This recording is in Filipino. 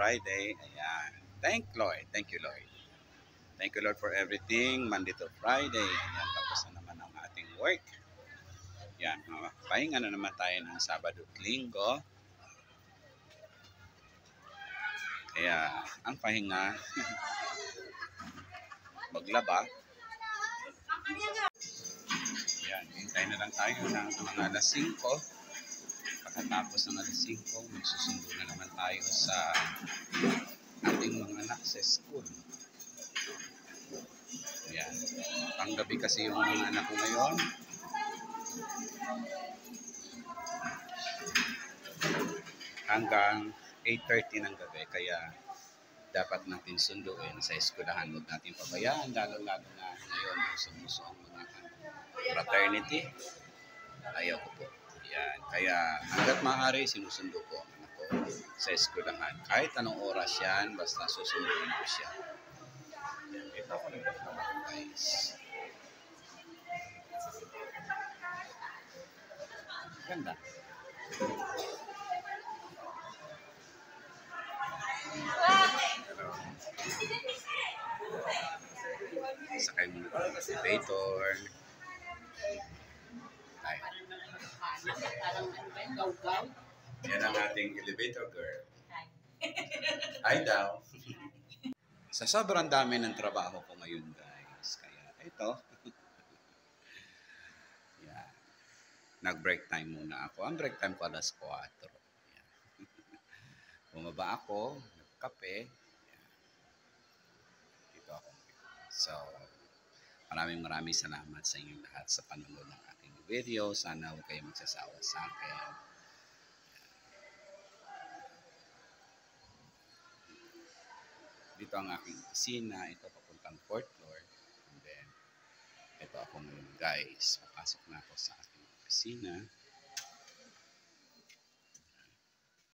Friday. Ayan. Thank Lord. Thank you, Lord. Thank you, Lord, for everything. Monday to Friday. Ayan, tapos na naman ang ating work. Ayan, pahinga na naman tayo ng Sabado at Linggo. Kaya, ang pahinga, maglaba. Ayan, hintay na lang tayo ng mga alas 5. Pagkatapos ng alas 5, magsusundo na naman tayo sa ating mga anak sa school. Ayan. Panggabi kasi yung mga anak ko ngayon. Hanggang 8:30 ng gabi. Kaya dapat natin sunduin sa eskwelahan. Huwag natin pabayaan. Lalo-lalo na ngayon uso ang mga fraternity. Ayaw ko po. Ayan. Kaya hanggat maaari sinusundo ko ang anak ko sa eskwelahan. Kahit anong oras yan, basta susunduin ko siya. Ito ako nagtatrabaho, guys. Ganda. Sakay muna tayo ng elevator. Ay. Yan ang ating elevator girl. Ay daw. Sa sobrang dami ng trabaho ko ngayon, guys. Kaya ito. Yan. Nag-break time muna ako. Ang break time ko alas 4. Yan. Bumaba ako, nagkape. Yan. Dito ako. So, maraming salamat sa inyong lahat sa panonood ng aking video. Sana huwag kayo magsasawa sa akin. Dito ang aking opisina. Ito papuntang 4th floor. And then, ito ako ngayon, guys. Papasok na ako sa aking opisina.